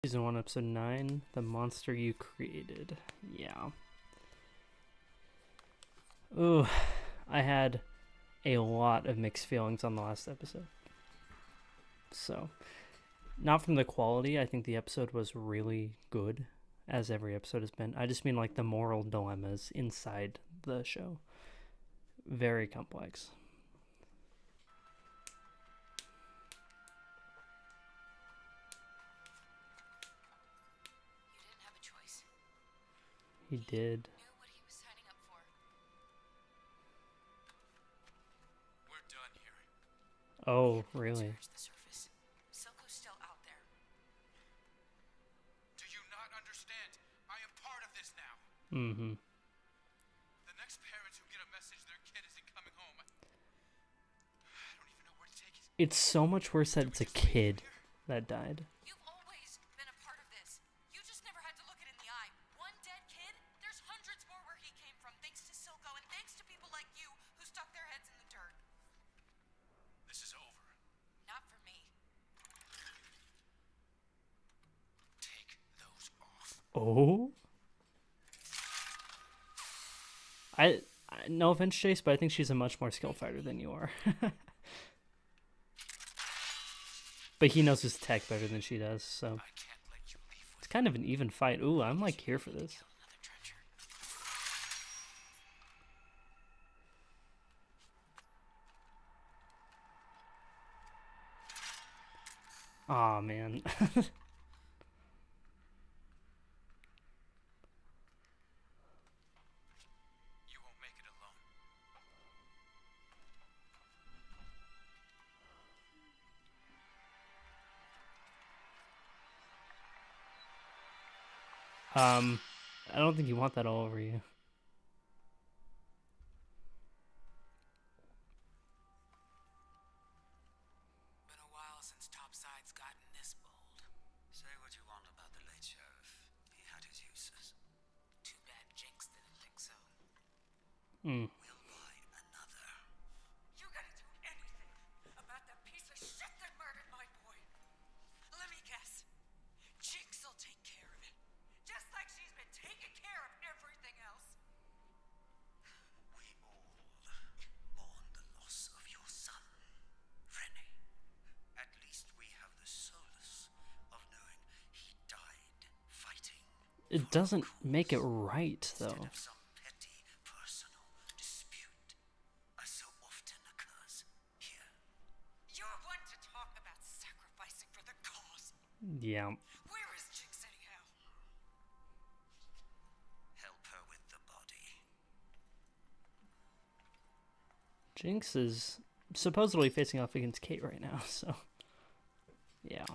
Season 1, Episode 9, The Monster You Created. Yeah. Ooh, I had a lot of mixed feelings on the last episode. So, not from the quality, I think the episode was really good, as every episode has been. I just mean like the moral dilemmas inside the show. Very complex. He did. Knew what he was signing up for. We're done here. Oh, really? The surface. Silco's still out there. Do you not understand? I am part of this now. Mm-hmm. The next parents who get a message their kid isn't coming home. I don't even know where to take it. It's so much worse that it's a kid that died. You've always been a part of this. You just never had to look it in the eye. One dead kid? There's hundreds more where he came from, thanks to Silco and thanks to people like you who stuck their heads in the dirt. This is over. Not for me. Take those off. Oh? No offense, Chase, but I think she's a much more skilled fighter than you are. But he knows his tech better than she does, so I can't let you leave with it's kind of an even fight. Ooh, I'm like here for this. Another treasure. Aw, man. You won't make it alone. I don't think you want that all over you. Been a while since Topside's gotten this bold. Say what you want about the late sheriff. He had his uses. Too bad Jinx didn't think so. Hmm. We'll buy another. You gotta do anything about that piece of shit that murdered my boy. Let me guess. Jinx will take care of it. Just like she's been taking care of everything else. We all mourn the loss of your son, Rennie. At least we have the solace of knowing he died fighting. It doesn't make it right, though. Instead of some petty personal dispute, as so often occurs here. You're one to talk about sacrificing for the cause. Yeah. Where is Jinx anyhow? Help her with the body. Jinx is supposedly facing off against Kate right now, so yeah.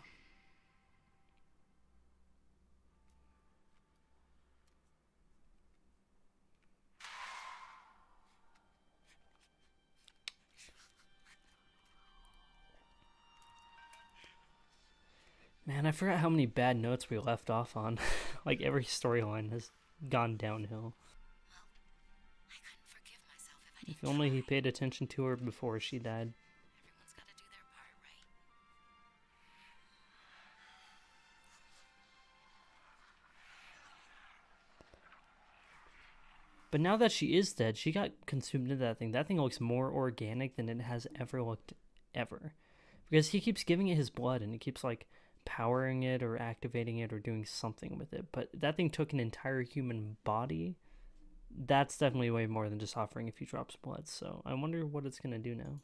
Man, I forgot how many bad notes we left off on. Like every storyline has gone downhill. I couldn't forgive myself if I didn't. If only he paid attention to her before she died. Everyone's gotta do their part, right? But now that she is dead, she got consumed into that thing. That thing looks more organic than it has ever looked, ever. Because he keeps giving it his blood and he keeps like powering it or activating it or doing something with it. But that thing took an entire human body. That's definitely way more than just offering a few drops of blood. So I wonder what it's going to do now.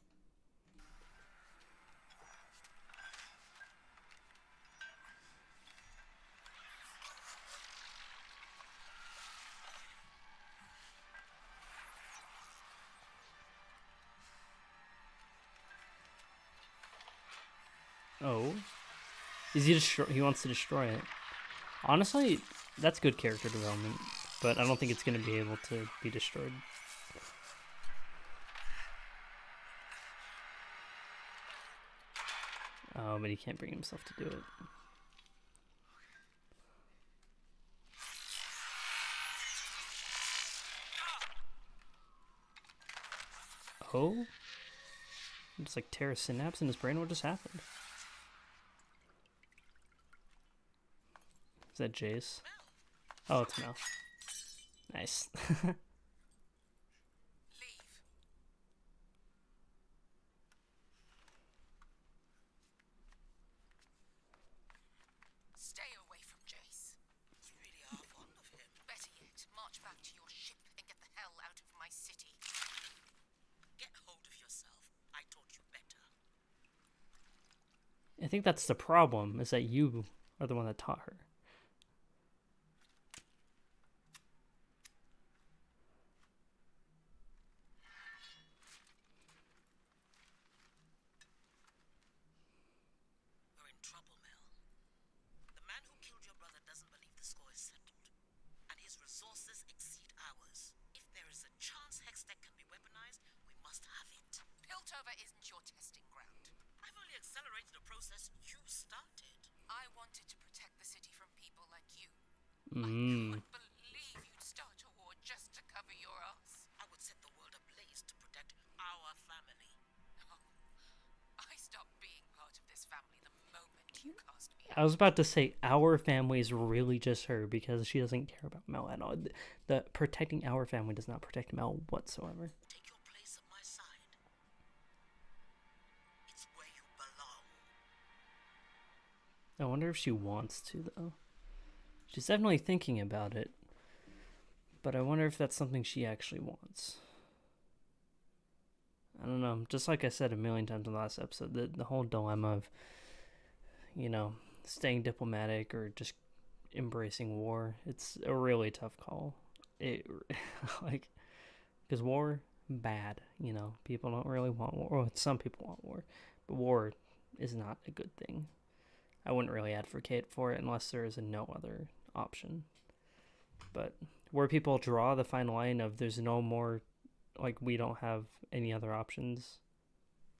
Oh. Is he wants to destroy it. Honestly, that's good character development, but I don't think it's going to be able to be destroyed. Oh, but he can't bring himself to do it. Oh? It's like tear a synapse in his brain. What just happened? that Jace? Mel, Oh, it's Mel. Nice. leave. Stay away from Jace. You really are fond of him. Better yet, march back to your ship and get the hell out of my city. Get hold of yourself. I taught you better. I think that's the problem, is that you are the one that taught her. We're in trouble, Mel. The man who killed your brother doesn't believe the score is settled, and his resources exceed ours. If there is a chance Hextech can be weaponized, we must have it. Piltover isn't your testing ground. I've only accelerated a process you started. I wanted to protect the city from people like you. Mm. I couldn't believe you'd start a war just to cover your ass. I would set the world ablaze to protect our family. Oh, I stopped being part of this family the moment you cast me I was about to say our family is really just her because she doesn't care about Mel at all. The protecting our family does not protect Mel whatsoever. Take your place at my side. It's where you belong. I wonder if she wants to, though. She's definitely thinking about it, but I wonder if that's something she actually wants. I don't know. Just like I said a million times in the last episode, the whole dilemma of, you know, staying diplomatic or just embracing war, it's a really tough call. Like, because war, bad, you know. People don't really want war. Well, some people want war, but war is not a good thing. I wouldn't really advocate for it unless there is no other option. But where people draw the fine line of there's no more, like, we don't have any other options,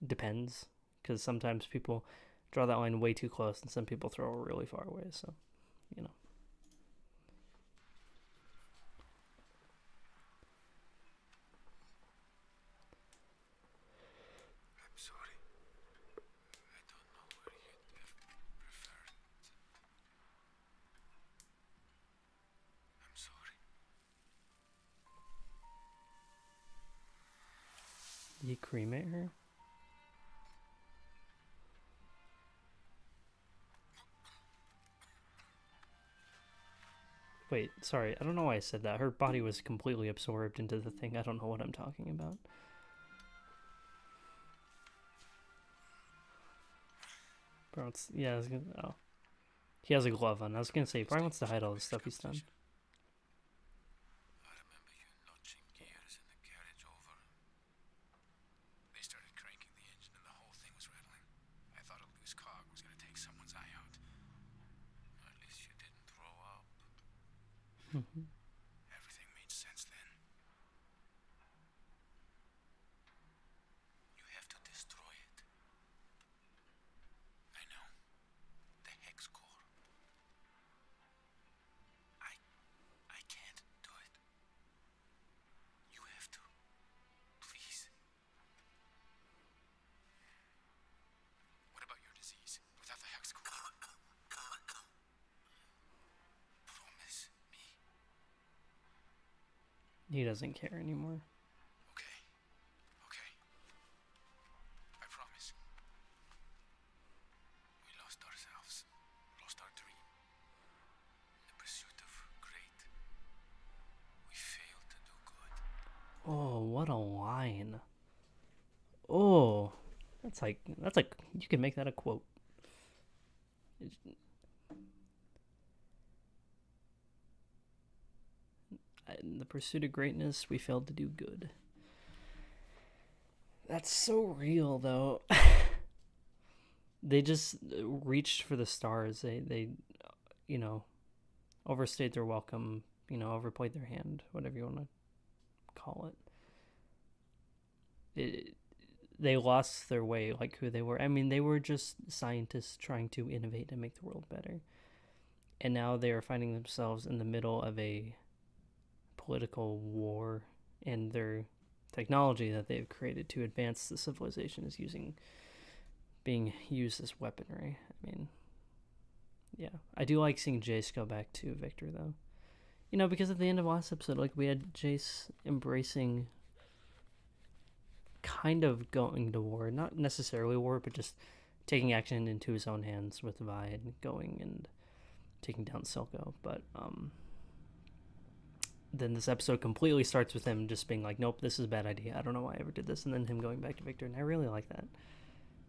depends. Because sometimes people draw that line way too close and some people throw it really far away. So, you know. I'm sorry. I don't know where you'd have preferred. I'm sorry. Did he cremate her? Wait, sorry. I don't know why I said that. Her body was completely absorbed into the thing. I don't know what I'm talking about. Bro, it's, yeah, I was gonna, oh. He has a glove on. I was gonna say, he probably wants to hide all the stuff he's done. I remember you notching gears and the carriage over. They started cranking the engine and the whole thing was rattling. I thought a loose cog was gonna take someone's eye out. At least you didn't throw up. Everything made sense then. You have to destroy it. I know. The hex core. I can't do it. You have to. Please. What about your disease? Without the hex core? Promise me. He doesn't care anymore. Okay. Okay. I promise. We lost ourselves. Lost our dream. In the pursuit of great. We failed to do good. Oh, what a line. Oh, that's like, you can make that a quote. In the pursuit of greatness, we failed to do good. That's so real, though. They just reached for the stars. They, you know, overstayed their welcome, you know, overplayed their hand, whatever you want to call it. They lost their way, like who they were. I mean, they were just scientists trying to innovate and make the world better. And now they are finding themselves in the middle of a political war, and their technology that they've created to advance the civilization is being used as weaponry. I mean, yeah, I do like seeing Jace go back to Victor though. You know, because at the end of last episode, like we had Jace embracing kind of going to war, not necessarily war, but just taking action into his own hands with Vi and going and taking down Silco. But then this episode completely starts with him just being like, nope, this is a bad idea. I don't know why I ever did this. And then him going back to Victor. And I really like that.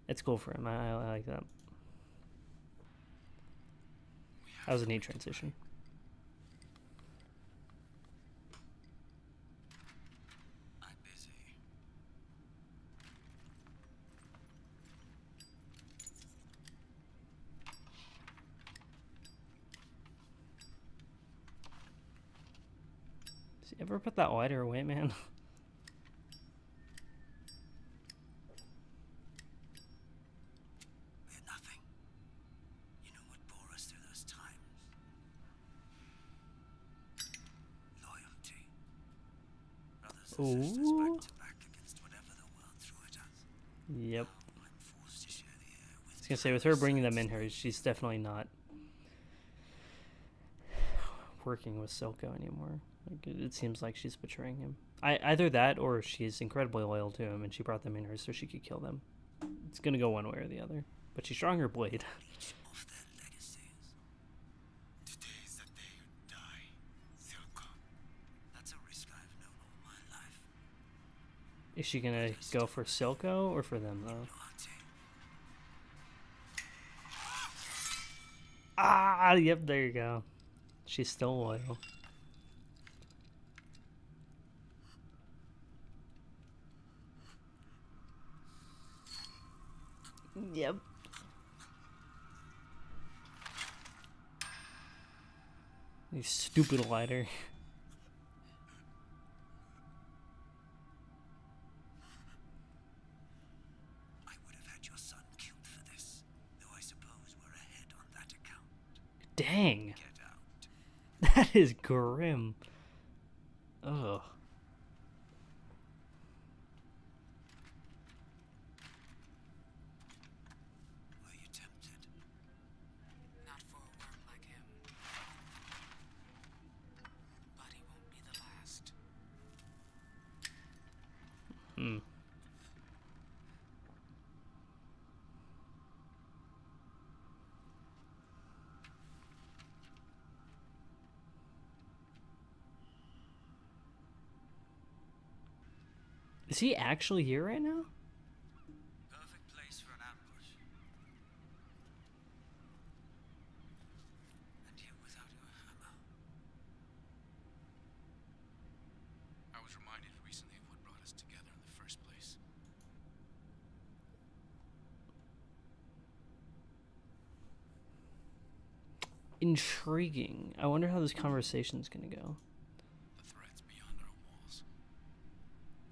It's cool for him. I like that. That was a neat transition. I'm busy. Does he ever put that lighter away, man? We're nothing. You know what bore us through those times? Loyalty. Brothers and sisters Ooh. back to back against whatever the world threw at us. Yep. Now I'm forced to share the air with I was gonna say, with her bringing them in here, she's definitely not working with Silco anymore. Like, it seems like she's betraying him. Either that, or she's incredibly loyal to him, and she brought them in here so she could kill them. It's gonna go one way or the other. But she's drawing her blade. each of their legacies. Today is the day you die, Silco. That's a risk I've known all my life. Is she gonna go for Silco or for them though? Loyalty. Ah, yep, there you go. She's still loyal. Yep. You stupid lighter. I would have had your son killed for this, though I suppose we're ahead on that account. Dang. Get out. That is grim. Ugh. Were you tempted? Not for a worm like him. But he won't be the last. Hmm. Is he actually here right now? Perfect place for an ambush. And yet without your hammer. I was reminded recently of what brought us together in the first place. Intriguing. I wonder how this conversation's gonna go. The threats beyond our walls.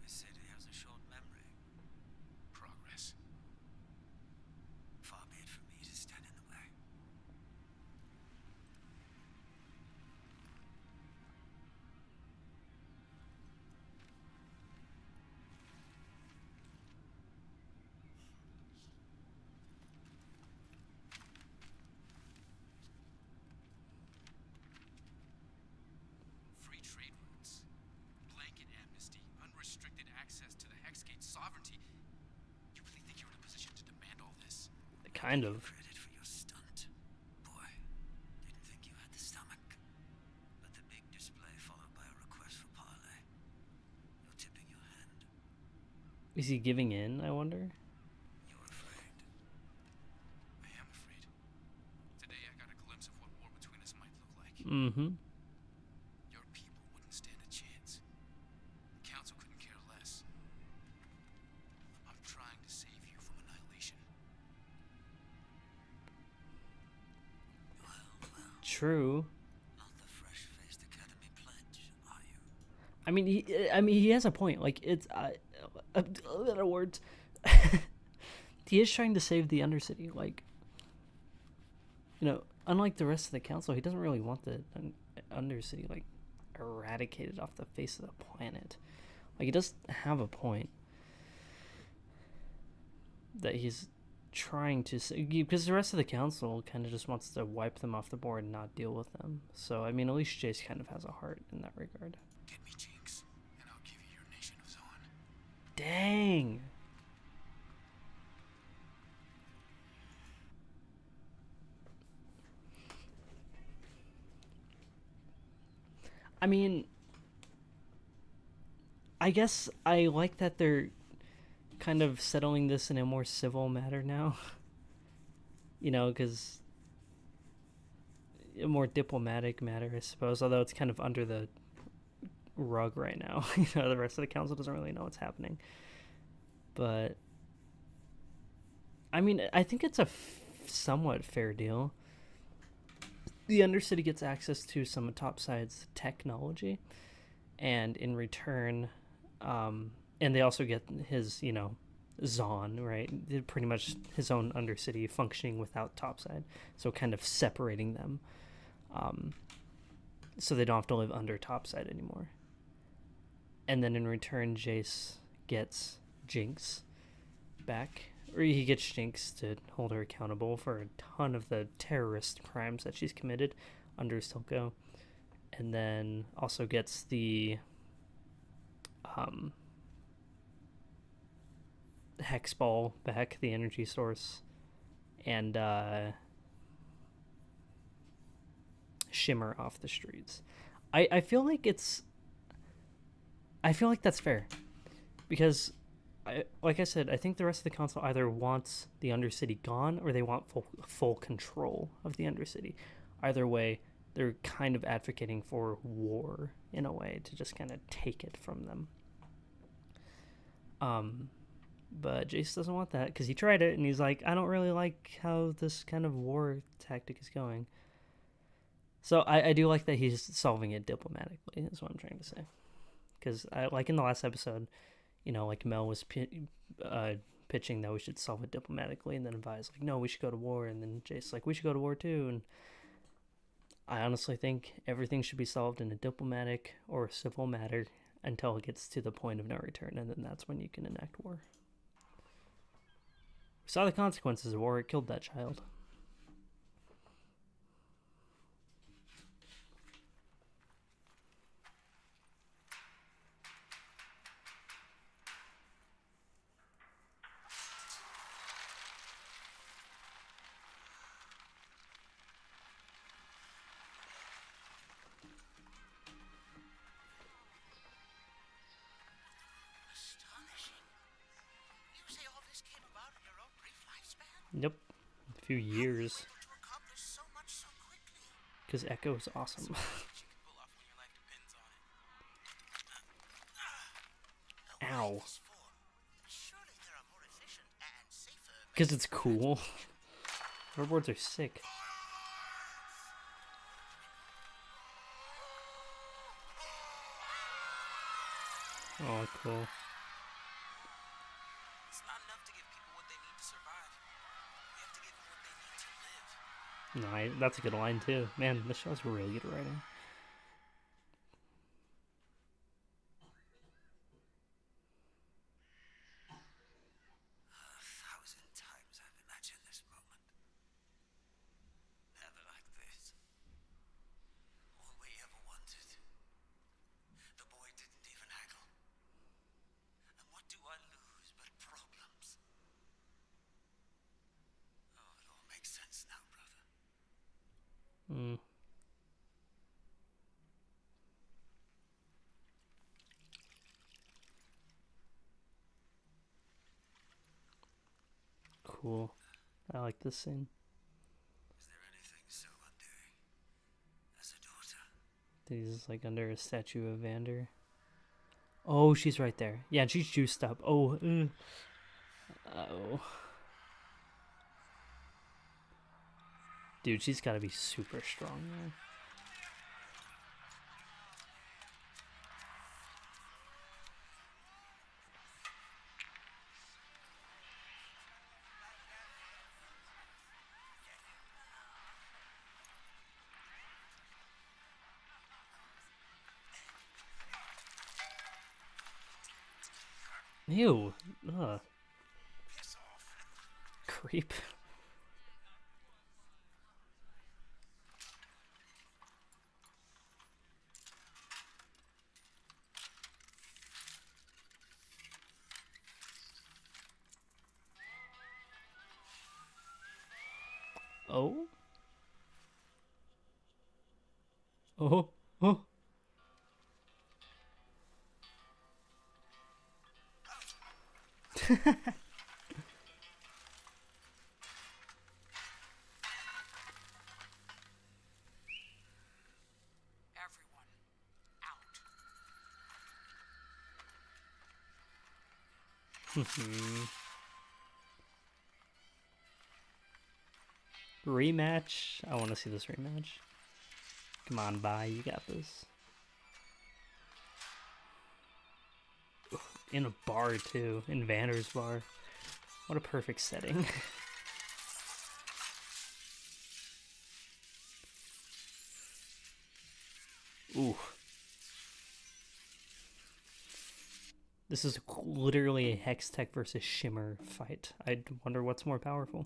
This city has a short memory. Progress. Far be it from me to stand in the way. Free trade routes. Blanket amnesty. Unrestricted access to the Hexgate sovereignty. You really think you're in a position to demand all this? Kind of. Credit for your stunt. Boy, didn't think you had the stomach. But the big display followed by a request for parley. You're tipping your hand. Is he giving in, I wonder? You're afraid. I am afraid. Today I got a glimpse of what war between us might look like. Mm-hmm. Your people wouldn't stand a chance. The council couldn't care less. I'm trying to save you from annihilation. Well, True. not the fresh-faced Academy pledge, are you? I mean, he has a point. Like, it's words. He is trying to save the Undercity. Like, you know, unlike the rest of the council, he doesn't really want the Undercity like eradicated off the face of the planet. Like, he does have a point that he's trying to say, because the rest of the council kind of just wants to wipe them off the board and not deal with them. So I mean, at least Jace kind of has a heart in that regard. Get me Jinx, and I'll give you your nation of Zon. Dang. I mean, I guess I like that they're kind of settling this in a more civil matter now. You know, because a more diplomatic matter, I suppose. Although it's kind of under the rug right now. You know, the rest of the council doesn't really know what's happening. But I mean, I think it's a somewhat fair deal. The Undercity gets access to some of Topside's technology, and in return, and they also get his, you know, Zon, right? Pretty much his own Undercity functioning without Topside, so kind of separating them, so they don't have to live under Topside anymore. And then in return, Jace gets Jinx back, or he gets Jinx to hold her accountable for a ton of the terrorist crimes that she's committed under Silco, and then also gets the Hex Ball back, the energy source, and Shimmer off the streets. I feel like that's fair, because like I said, I think the rest of the council either wants the Undercity gone or they want full control of the Undercity. Either way, they're kind of advocating for war in a way, to just kind of take it from them. But Jace doesn't want that, because he tried it and he's like, I don't really like how this kind of war tactic is going. So I do like that he's solving it diplomatically, is what I'm trying to say. Because like in the last episode, you know, like Mel was pitching that we should solve it diplomatically, and then Vi's like, no, we should go to war, and then Jace's like, we should go to war too. And I honestly think everything should be solved in a diplomatic or civil matter until it gets to the point of no return, and then that's when you can enact war. We saw the consequences of war. It killed that child. Astonishing. You say all this came about in your own brief lifespan? Yep. A few years. How were you able to accomplish so much so quickly? Because Echo is awesome. You can pull off when your life depends on it. Ow. This form. Surely there are more efficient and safer Because it's cool. Hoverboards are sick. Oh, cool. It's not enough to give people what they need to survive. We have to give them what they need to live. No, that's a good line too. Man, this show's really good writing. A thousand times I've imagined this moment. Never like this. All we ever wanted. The boy didn't even haggle. And what do I lose but problems? Oh, it all makes sense now, brother. Cool. I like this scene. Is there anything so undoing as a daughter? He's like under a statue of Vander. Oh, she's right there. Yeah, she's juiced up. Oh. Oh. Dude, she's got to be super strong, man. Ew. Ugh. creep. Oh? Oh? Oh? Everyone, out. Rematch? I want to see this rematch. Come on, bye. You got this. In a bar, too. In Vander's bar. What a perfect setting. Ooh. This is literally a Hex Tech versus Shimmer fight. I wonder what's more powerful.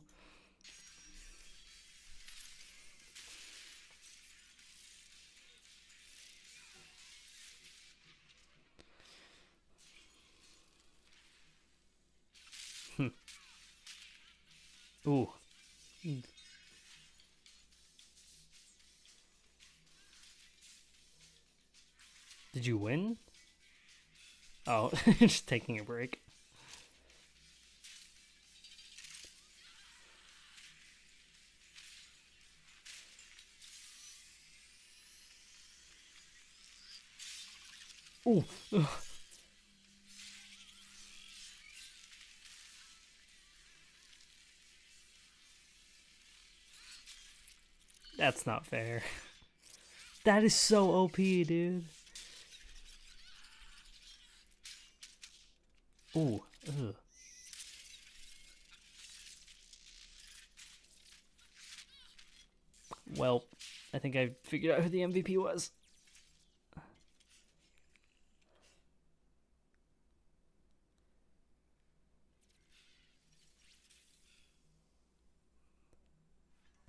Ooh. Did you win? Oh, just taking a break. Ooh. Ugh. That's not fair. That is so OP, dude. Ooh. Ugh. Well, I think I figured out who the MVP was.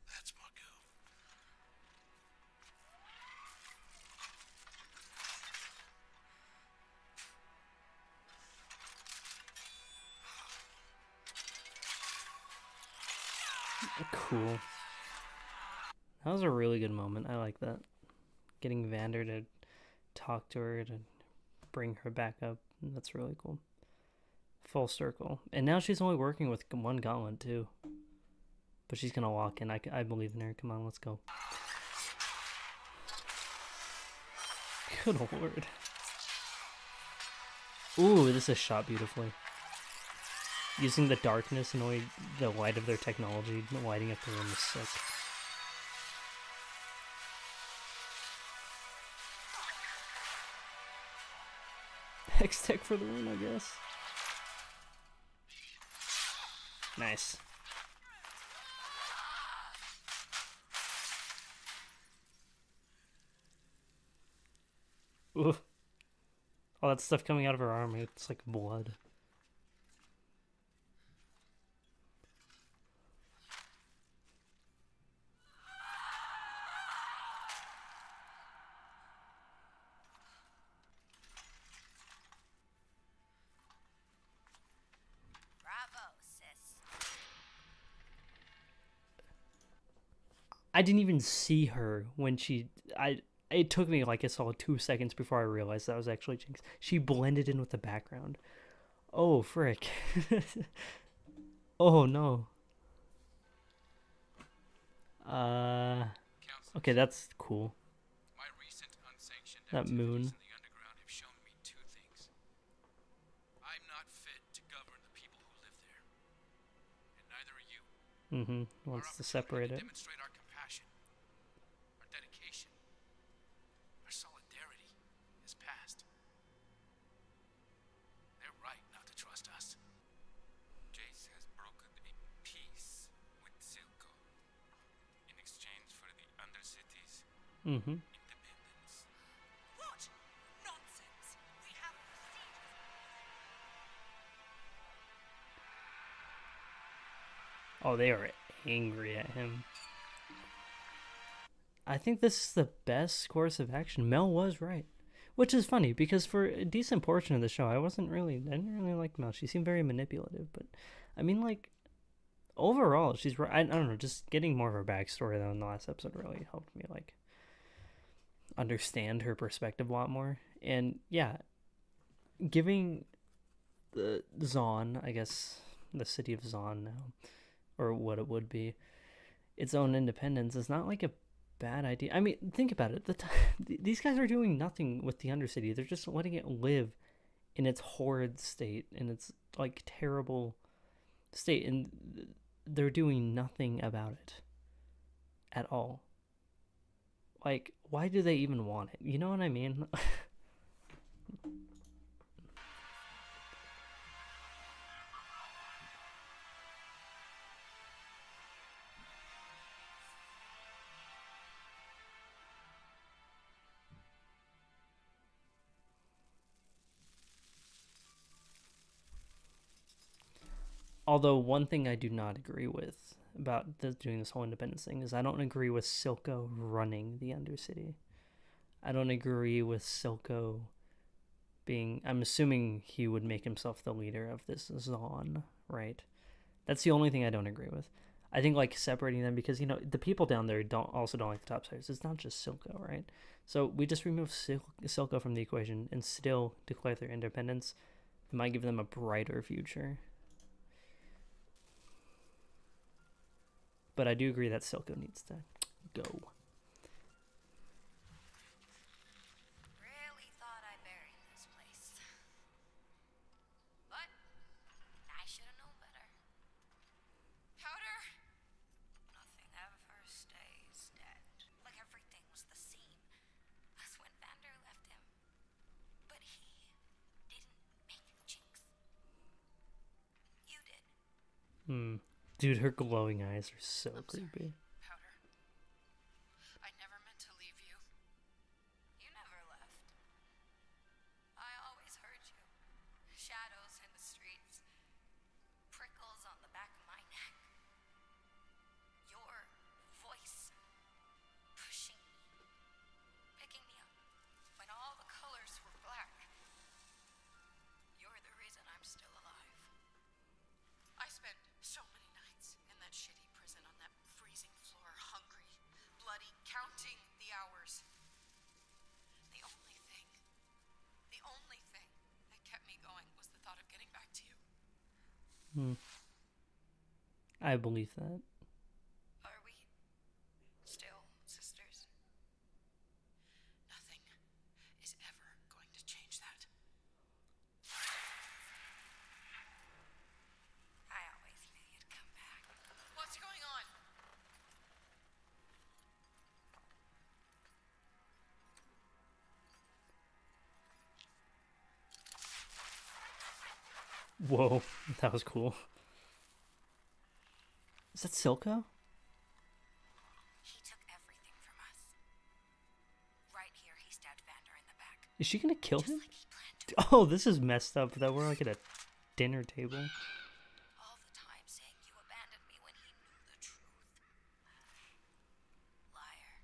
That's my girl. Cool. That was a really good moment. I like that. Getting Vander to talk to her to bring her back up. That's really cool. Full circle. And now she's only working with one gauntlet, too. But she's gonna walk in. I believe in her. Come on, let's go. Good lord. Ooh, this is shot beautifully. Using the darkness and only the light of their technology, lighting up the room is sick. Hex Tech for the win, I guess. Nice. Ooh. All that stuff coming out of her arm, it's like blood. Bravo, sis. I didn't even see her when she... It took me like a solid 2 seconds before I realized that was actually Jinx. She blended in with the background. Oh, frick. Oh, no. Okay, that's cool. My recent unsanctioned That activities moon. in the underground have shown me two things. I'm not fit to govern the people who live there. And neither are you. Wants to Our separate opportunity it. to demonstrate our compassion, our dedication, our solidarity is past. They're right not to trust us. Jace has brokered a peace with Silco in exchange for the Undercity's independence. What? Nonsense. We have procedures. Oh, they are angry at him. I think this is the best course of action. Mel was right. Which is funny because for a decent portion of the show, I didn't really like Mel. She seemed very manipulative, but I mean, like, overall, she's right. I don't know, just getting more of her backstory though in the last episode really helped me, like, understand her perspective a lot more. And yeah, giving the Zon, I guess, the city of Zon now, or what it would be, its own independence is not like a bad idea. I mean, think about it. These guys are doing nothing with the Undercity. They're just letting it live in its horrid state, in its like terrible state, and they're doing nothing about it at all. Like, why do they even want it? You know what I mean? Although one thing I do not agree with about doing this whole independence thing is I don't agree with Silco running the Undercity. I don't agree with Silco being. I'm assuming he would make himself the leader of this Zon, right? That's the only thing I don't agree with. I think like separating them because you know the people down there don't like the topsiders. It's not just Silco, right? So we just remove Silco from the equation and still declare their independence. It might give them a brighter future. But I do agree that Silco needs to go. Really thought I buried this place. But I should have known better. Powder? Nothing ever stays dead. Like everything was the same as when Vander left him. But he didn't make Jinx. You did. Dude, her glowing eyes are so creepy. Powder. I never meant to leave you. You never left. I always heard you. Shadows in the streets. Prickles on the back of my neck. Your voice. Pushing me. Picking me up. When all the colors were black. You're the reason I'm still alive. I spent so many nights in that shitty prison on that freezing floor, hungry, bloody, counting the hours. The only thing that kept me going was the thought of getting back to you. I believe that. Are we still sisters? Nothing is ever going to change that. I always knew you'd come back. What's going on? Whoa, that was cool. Is that Silco? He took everything from us. Right here, he stabbed Vander in the back. Is she gonna kill Just him? like he planned to. Oh, this is messed up that we're like at a dinner table. All the time saying you abandoned me when he knew the truth. Liar.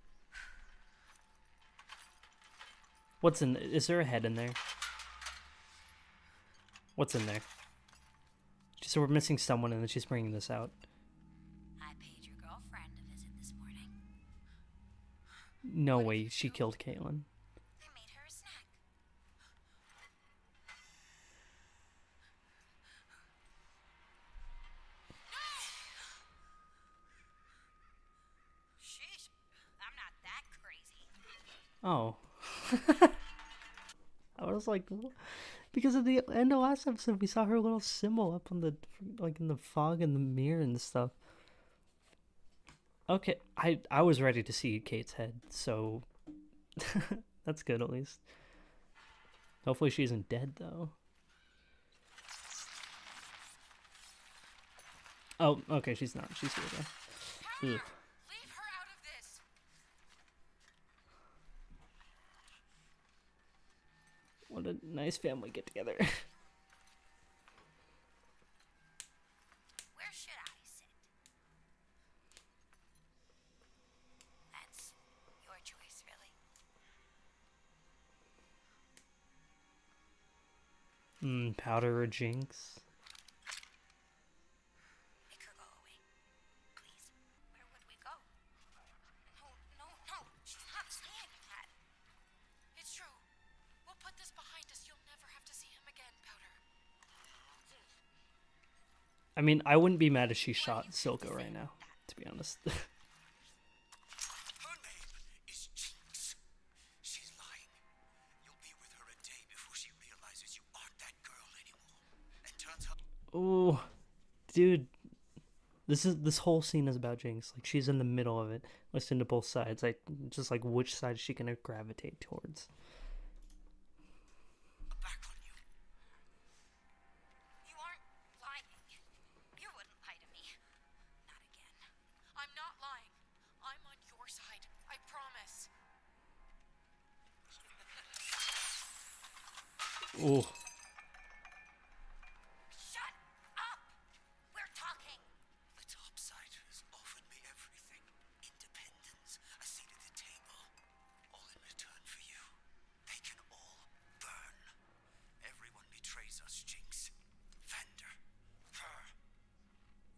What's in? Is there a head in there? What's in there? So we're missing someone, and then she's bringing this out. I paid your girlfriend a visit this morning. No way, she killed Caitlyn. I made her a snack. Sheesh, I'm not that crazy. Oh. I was like, because at the end of last episode, we saw her little symbol up on the, like in the fog and the mirror and stuff. Okay, I was ready to see Kate's head, so that's good at least. Hopefully she isn't dead though. Oh, okay, she's not. She's here though. Powder, Ugh. leave her out of this. What a nice family get together. Where should I sit? Powder or Jinx? Make her go away. Please. Where would we go? No, no, no. She's not saying that. It's true. We'll put this behind us. You'll never have to see him again, Powder. I mean, I wouldn't be mad if she shot Silco right now, to be honest. Her name is Jinx. She's lying. You'll be with her a day before she realizes you aren't that girl anymore. And turns out Oh, dude. This whole scene is about Jinx. Like, she's in the middle of it, listening to both sides. Like, just like which side is she gonna gravitate towards? back on you. You aren't lying. You wouldn't lie to me. Not again. I'm not lying. I'm on your side. I promise. Oh, Shut up! We're talking. The Topsiders offered me everything. Independence, a seat at the table. All in return for you. They can all burn. Everyone betrays us, Jinx. Vander. Her.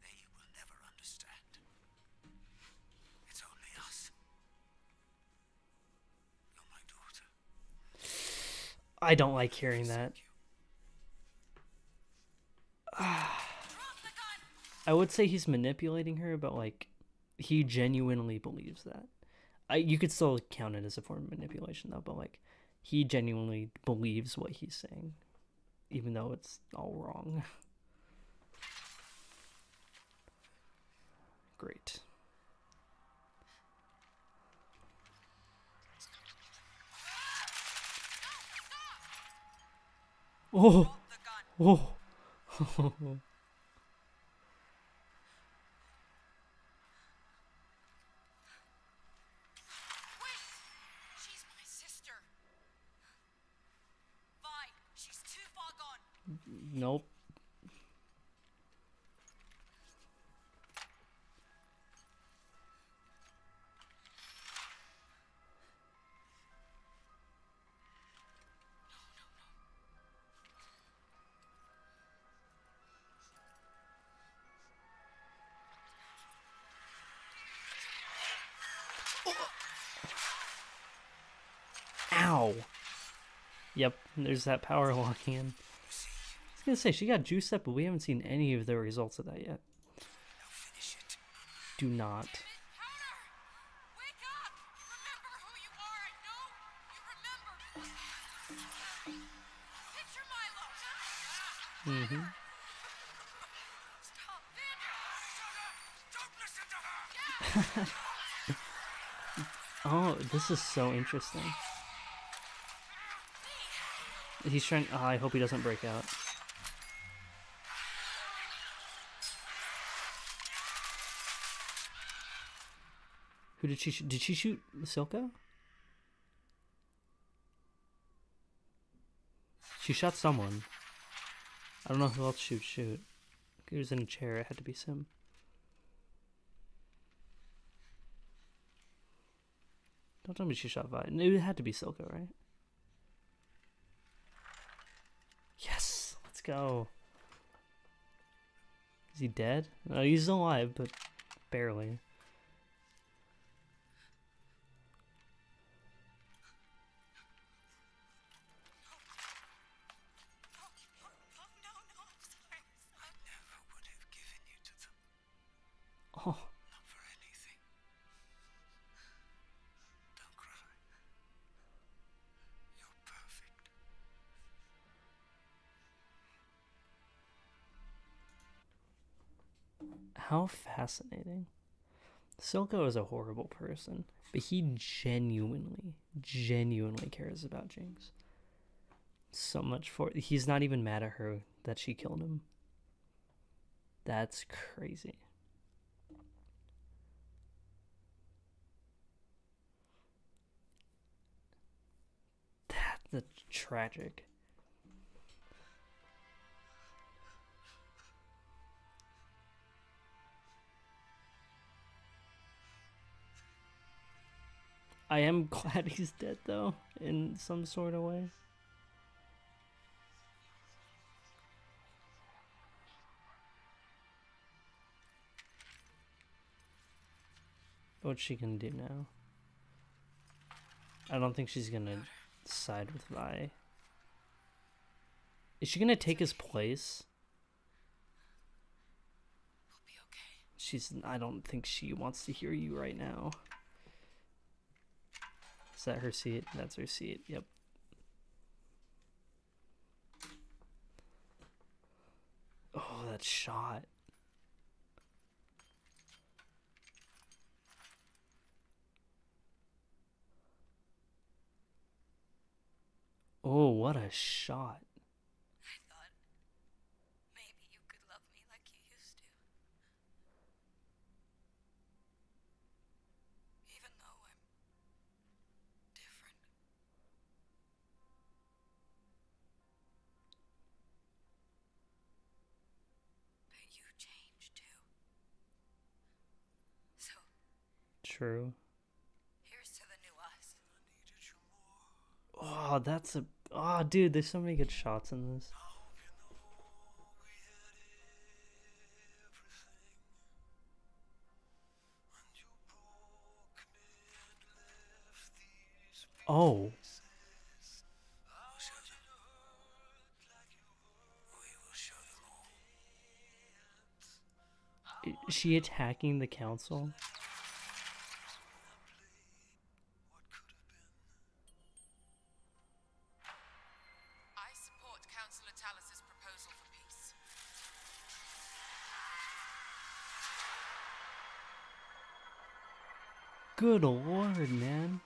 They will never understand. It's only us. You're my daughter. I don't like hearing that. Drop the gun! I would say he's manipulating her, but like, he genuinely believes that. You could still count it as a form of manipulation, though. But like, he genuinely believes what he's saying, even though it's all wrong. Great. Oh, The gun. oh. Wait! She's my sister. Fine. She's too far gone. Nope. Ow. Yep, there's that power locking in. I was gonna say, she got juiced up, but we haven't seen any of the results of that yet. Now finish it. Do not. Powder! Wake up! Remember who you are. I know you remember. Picture Milo. Mm-hmm. Stop, Vander! Don't listen to her! Oh, this is so interesting. He's trying. Oh, I hope he doesn't break out. Who did she shoot? Did she shoot Silco? She shot someone. I don't know who else she would shoot. He was in a chair. It had to be Sim. Don't tell me she shot Vi. It had to be Silco, right? Yes! Let's go. Is he dead? No, he's still alive, but barely. No, I'm sorry. I never would have given you to them. Oh, Not for anything. Don't cry. You're perfect. how fascinating. Silco is a horrible person, but he genuinely cares about Jinx. So much for he's not even mad at her that she killed him. That's crazy. That's tragic. I am glad he's dead though, in some sort of way. What's she gonna do now? I don't think she's gonna side with Vi. Is she gonna take his place? We'll be okay. I don't think she wants to hear you right now. Is that her seat? That's her seat. Yep. Oh, that shot. Oh, what a shot. I thought maybe you could love me like you used to. Even though I'm different. But you changed too. So, True. here's to the new us. Oh, that's a... Oh, dude, there's so many good shots in this. Oh. We'll show them. We will show them all. Is she attacking the council? I support Councillor Talus's proposal for peace. Good lord, man.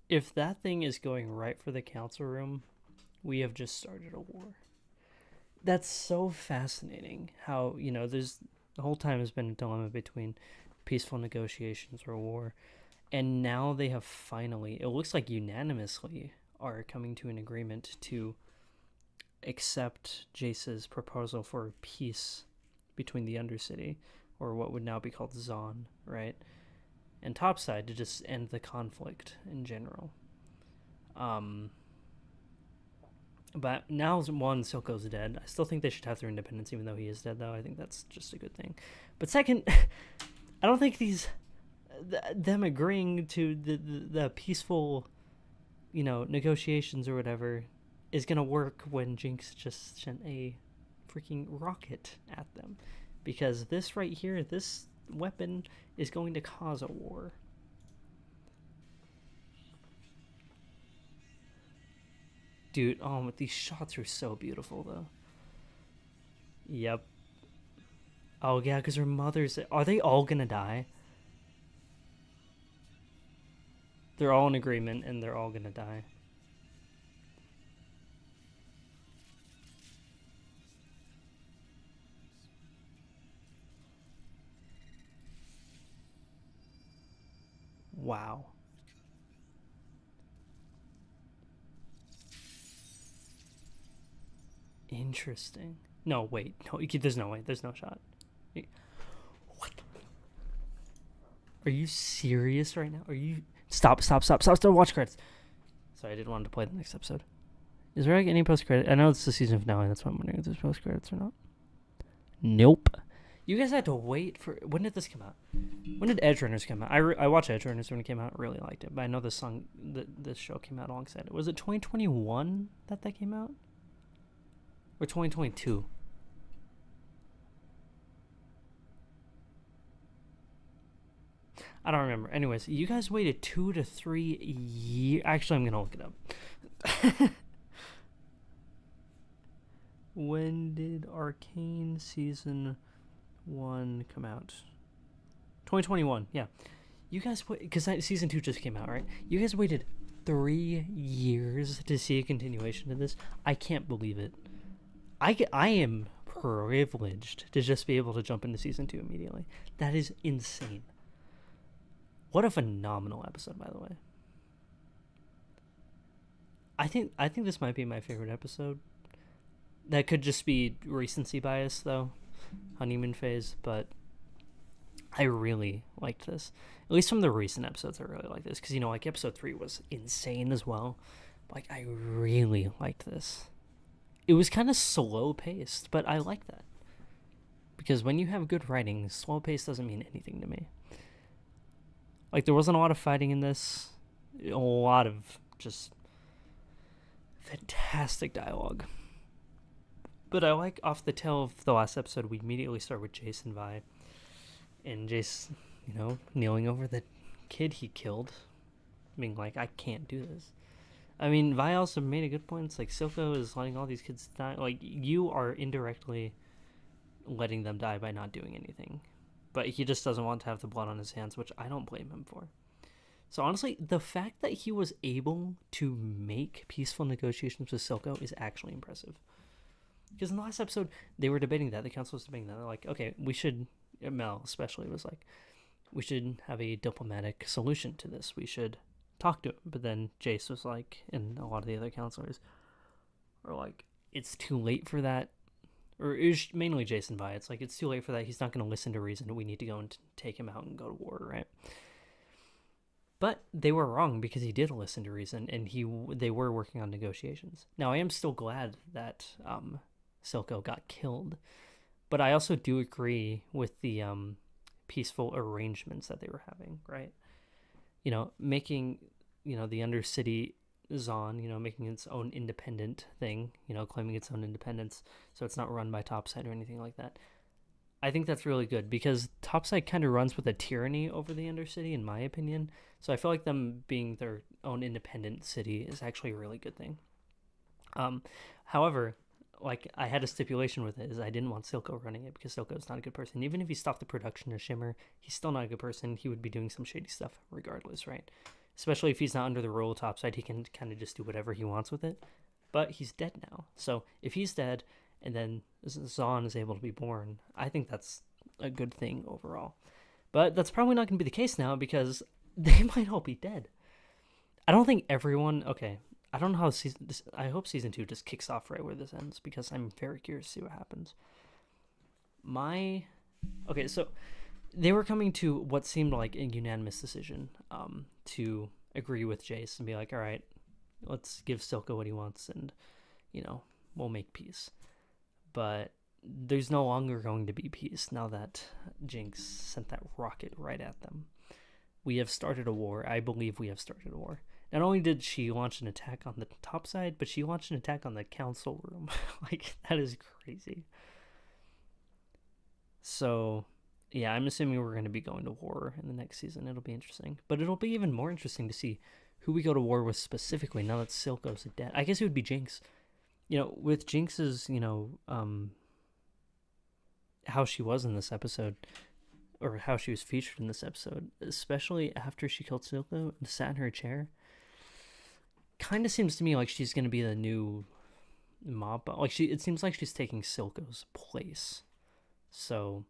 If that thing is going right for the council room, we have just started a war. That's so fascinating how, you know, there's the whole time has been a dilemma between peaceful negotiations or war. And now they have finally, it looks like unanimously, are coming to an agreement to accept Jace's proposal for peace between the Undercity, or what would now be called Zon, right? And Topside to just end the conflict in general. But now one, Silco's dead. I still think they should have their independence even though he is dead, though. I think that's just a good thing. But second, I don't think them agreeing to the peaceful, you know, negotiations or whatever is gonna work when Jinx just sent a freaking rocket at them. Because this right here, this weapon is going to cause a war. Dude, oh, these shots are so beautiful, though. Yep. Oh, yeah, because her mother's... Are they all gonna die? They're all in agreement, and they're all gonna die. Wow. Interesting. No, wait. No, there's no way. There's no shot. What? Are you serious right now? Are you... Stop. Watch credits. Sorry, I didn't want to play the next episode. Is there like any post-credit? I know it's the season finale. That's why I'm wondering if there's post-credits or not. Nope. You guys had to wait for... When did this come out? When did Edge Runners come out? I watched Edge Runners when it came out. Really liked it. But I know this song... This show came out alongside it. Was it 2021 that came out? Or 2022? I don't remember. Anyways, you guys waited 2 to 3 years. Actually, I'm going to look it up. When did Arcane season 1 come out? 2021. Yeah. You guys, because season 2 just came out, right? You guys waited 3 years to see a continuation of this. I can't believe it. I am privileged to just be able to jump into season 2 immediately. That is insane. What a phenomenal episode, by the way. I think this might be my favorite episode. That could just be recency bias, though, honeymoon phase, but I really liked this. At least from the recent episodes, I really liked this, because, you know, like, episode 3 was insane as well. Like, I really liked this. It was kind of slow-paced, but I like that. Because when you have good writing, slow-paced doesn't mean anything to me. Like, there wasn't a lot of fighting in this. A lot of just fantastic dialogue. But I like, off the tail of the last episode, we immediately start with Jace and Vi. And Jace, you know, kneeling over the kid he killed. Being like, I can't do this. I mean, Vi also made a good point. It's like, Silco is letting all these kids die. Like, you are indirectly letting them die by not doing anything. But he just doesn't want to have the blood on his hands, which I don't blame him for. So honestly, the fact that he was able to make peaceful negotiations with Silco is actually impressive. Because in the last episode, they were debating that. The council was debating that. They're like, okay, we should, Mel especially was like, we should have a diplomatic solution to this. We should talk to him. But then Jace was like, and a lot of the other counselors are like, it's too late for that. Or it was mainly Jace and Vi. It's like, it's too late for that. He's not going to listen to reason. We need to go and take him out and go to war, right? But they were wrong, because he did listen to reason, and they were working on negotiations. Now, I am still glad that Silco got killed, but I also do agree with the peaceful arrangements that they were having, right? You know, making, you know, the Undercity Zon, you know, making its own independent thing, you know, claiming its own independence, so it's not run by Topside or anything like that. I think that's really good, because Topside kind of runs with a tyranny over the Undercity, in my opinion. So I feel like them being their own independent city is actually a really good thing. However, like, I had a stipulation with it, is I didn't want Silco running it, because Silco is not a good person. Even if he stopped the production of Shimmer, he's still not a good person. He would be doing some shady stuff regardless, right? Especially if he's not under the rule of Topside, he can kind of just do whatever he wants with it. But he's dead now. So if he's dead, and then Zon is able to be born, I think that's a good thing overall. But that's probably not going to be the case now, because they might all be dead. I don't think everyone... Okay, I don't know how I hope season 2 just kicks off right where this ends, because I'm very curious to see what happens. Okay, so they were coming to what seemed like a unanimous decision to agree with Jace and be like, all right, let's give Silco what he wants, and, you know, we'll make peace. But there's no longer going to be peace now that Jinx sent that rocket right at them. We have started a war. I believe we have started a war. Not only did she launch an attack on the top side, but she launched an attack on the council room. Like, that is crazy. So, yeah, I'm assuming we're going to be going to war in the next season. It'll be interesting. But it'll be even more interesting to see who we go to war with specifically now that Silco's dead. I guess it would be Jinx. You know, with Jinx's, you know, how she was in this episode, or how she was featured in this episode, especially after she killed Silco and sat in her chair, kind of seems to me like she's going to be the new mob. Like, it seems like she's taking Silco's place. So,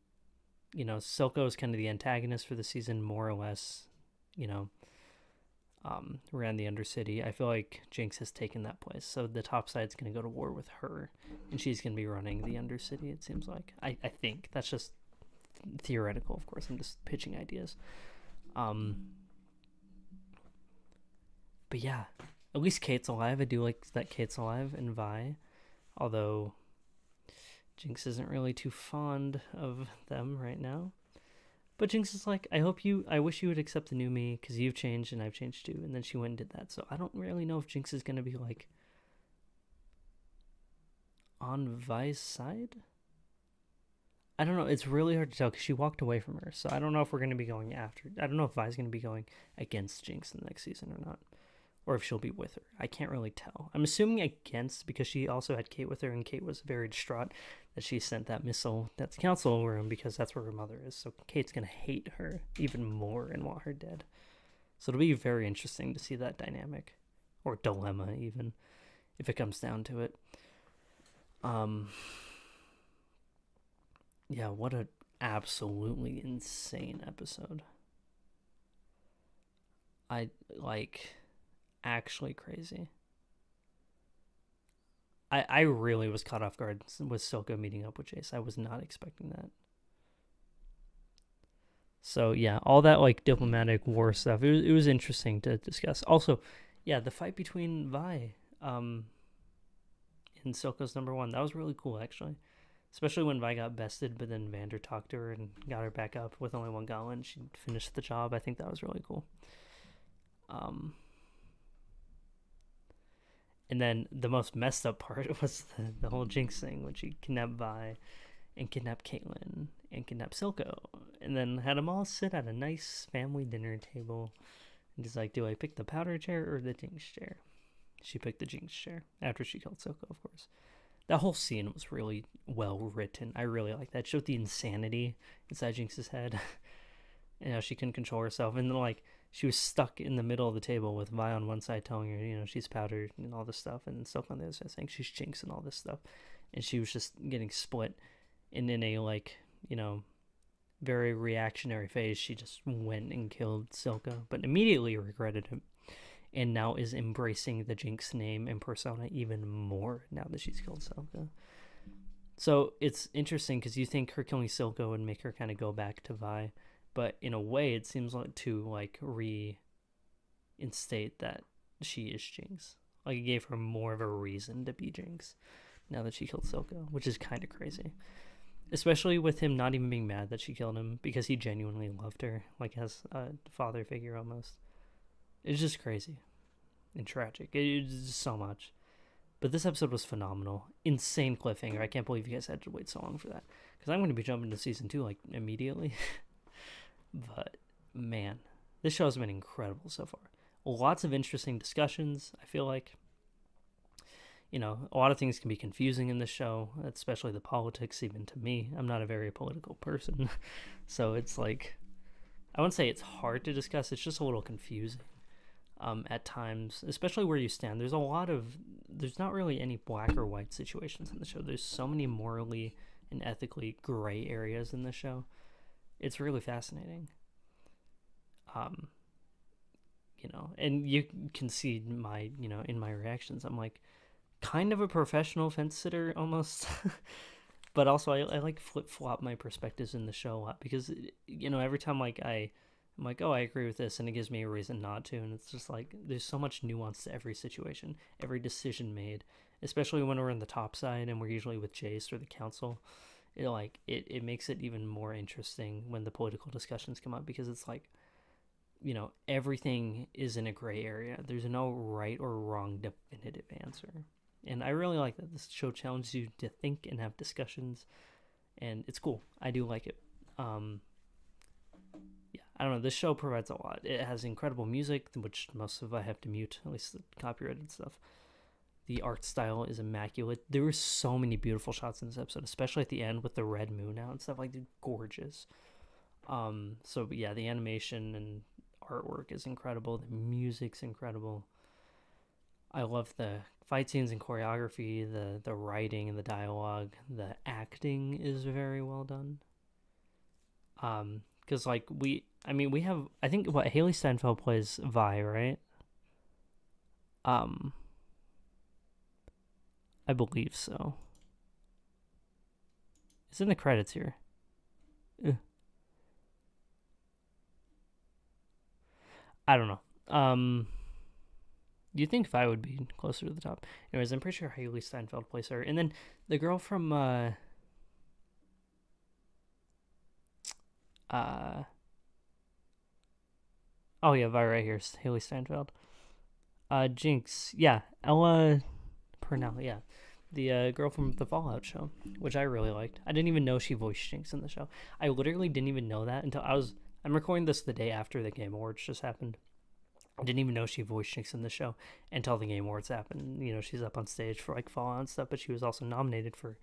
you know, Silco is kind of the antagonist for the season, more or less, you know, ran the Undercity. I feel like Jinx has taken that place. So the top side's going to go to war with her, and she's going to be running the Undercity, it seems like. I think. That's just theoretical, of course. I'm just pitching ideas. But yeah, at least Kate's alive. I do like that Kate's alive, and Vi. Although Jinx isn't really too fond of them right now. But Jinx is like, I wish you would accept the new me, because you've changed and I've changed too. And then she went and did that. So I don't really know if Jinx is going to be, like, on Vi's side. I don't know. It's really hard to tell, because she walked away from her. So I don't know if we're going to be going after. I don't know if Vi's going to be going against Jinx in the next season or not. or if she'll be with her. I can't really tell. I'm assuming against, because she also had Kate with her, and Kate was very distraught that she sent that missile that's the council room, because that's where her mother is. So Kate's gonna hate her even more and want her dead. So it'll be very interesting to see that dynamic, or dilemma even, if it comes down to it. Yeah, what a absolutely insane episode. Actually crazy. I really was caught off guard with Silco meeting up with Jace. I was not expecting that. So yeah, all that like diplomatic war stuff, it was interesting to discuss. Also, yeah, the fight between Vi in Silco's #1, that was really cool actually. Especially when Vi got bested, but then Vander talked to her and got her back up with only one gauntlet. She finished the job. I think that was really cool. And then the most messed up part was the whole Jinx thing, when she kidnapped Vi and kidnapped Caitlyn and kidnapped Silco, and then had them all sit at a nice family dinner table. And he's like, do I pick the powder chair or the Jinx chair? She picked the Jinx chair after she killed Silco, of course. That whole scene was really well written. I really like that. It showed the insanity inside Jinx's head. And how she couldn't control herself. And then, like, she was stuck in the middle of the table with Vi on one side telling her, you know, she's powdered and all this stuff. And Silk on the other side saying she's Jinx and all this stuff. And she was just getting split. And in a, like, you know, very reactionary phase, she just went and killed Silco. But immediately regretted him. And now is embracing the Jinx name and persona even more now that she's killed Silco. So it's interesting because you think her killing Silco would make her kind of go back to Vi, but in a way it seems like to like reinstate that she is Jinx. Like it gave her more of a reason to be Jinx now that she killed Silco, which is kind of crazy. Especially with him not even being mad that she killed him because he genuinely loved her, like as a father figure almost. It's just crazy and tragic. It's just so much. But this episode was phenomenal. Insane cliffhanger. I can't believe you guys had to wait so long for that. Because I'm going to be jumping to season 2 like immediately. But man, this show has been incredible so far. Lots of interesting discussions. I feel like, you know, a lot of things can be confusing in this show, especially the politics, even to me. I'm not a very political person. So it's like, I wouldn't say it's hard to discuss. It's just a little confusing. At times, especially where you stand. There's not really any black or white situations in the show. There's so many morally and ethically gray areas in the show. It's really fascinating. You know, and you can see in my reactions, I'm like kind of a professional fence sitter almost. But also I like flip-flop my perspectives in the show a lot because, you know, every time like I'm like, oh, I agree with this, and it gives me a reason not to, and it's just like, there's so much nuance to every situation, every decision made, especially when we're in the top side, and we're usually with Jace or the council. It makes it even more interesting when the political discussions come up, because it's like, you know, everything is in a gray area. There's no right or wrong definitive answer, and I really like that this show challenges you to think and have discussions, and it's cool. I do like it. Yeah, I don't know. This show provides a lot. It has incredible music, which most of I have to mute, at least the copyrighted stuff. The art style is immaculate. There were so many beautiful shots in this episode, especially at the end with the red moon out and stuff. Like, they're gorgeous. So yeah, the animation and artwork is incredible. The music's incredible. I love the fight scenes and choreography, the writing and the dialogue. The acting is very well done. Because, like, we have, I think, what, Haley Steinfeld plays Vi, right? I believe so. It's in the credits here. I don't know. You'd think Vi would be closer to the top. Anyways, I'm pretty sure Haley Steinfeld plays her. And then the girl from, oh yeah, Vi right here, Haley Steinfeld. Jinx, yeah, Ella Purnell, yeah, the girl from the Fallout show, which I really liked. I didn't even know she voiced Jinx in the show. I literally didn't even know that until I'm recording this the day after the Game Awards just happened. I didn't even know she voiced Jinx in the show until the Game Awards happened. You know, she's up on stage for like Fallout and stuff, but she was also nominated for,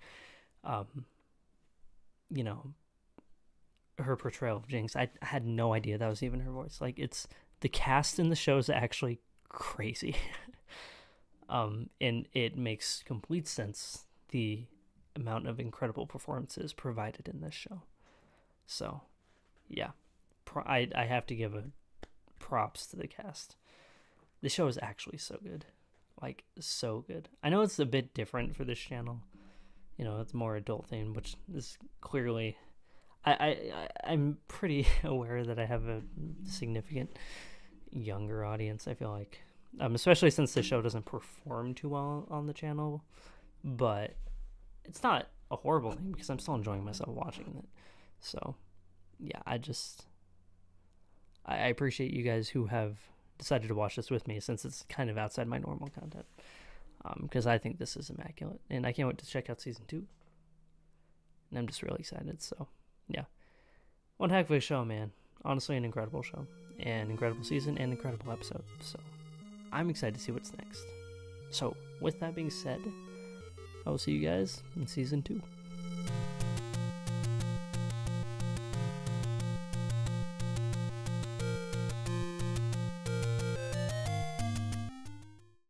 you know, her portrayal of Jinx. I had no idea that was even her voice. Like, it's the cast in the show is actually crazy. And it makes complete sense, the amount of incredible performances provided in this show. So, yeah, I have to give a props to the cast. The show is actually so good, like so good. I know it's a bit different for this channel. You know, it's more adult themed, which is clearly, I'm pretty aware that I have a significant younger audience. I feel like, especially since the show doesn't perform too well on the channel, but it's not a horrible thing because I'm still enjoying myself watching it. So, yeah, I appreciate you guys who have decided to watch this with me, since it's kind of outside my normal content. Because I think this is immaculate, and I can't wait to check out season 2. And I'm just really excited. So, yeah, one heck of a show, man. Honestly, an incredible show, an incredible season, and incredible episode. So, I'm excited to see what's next. So, with that being said, I will see you guys in season 2.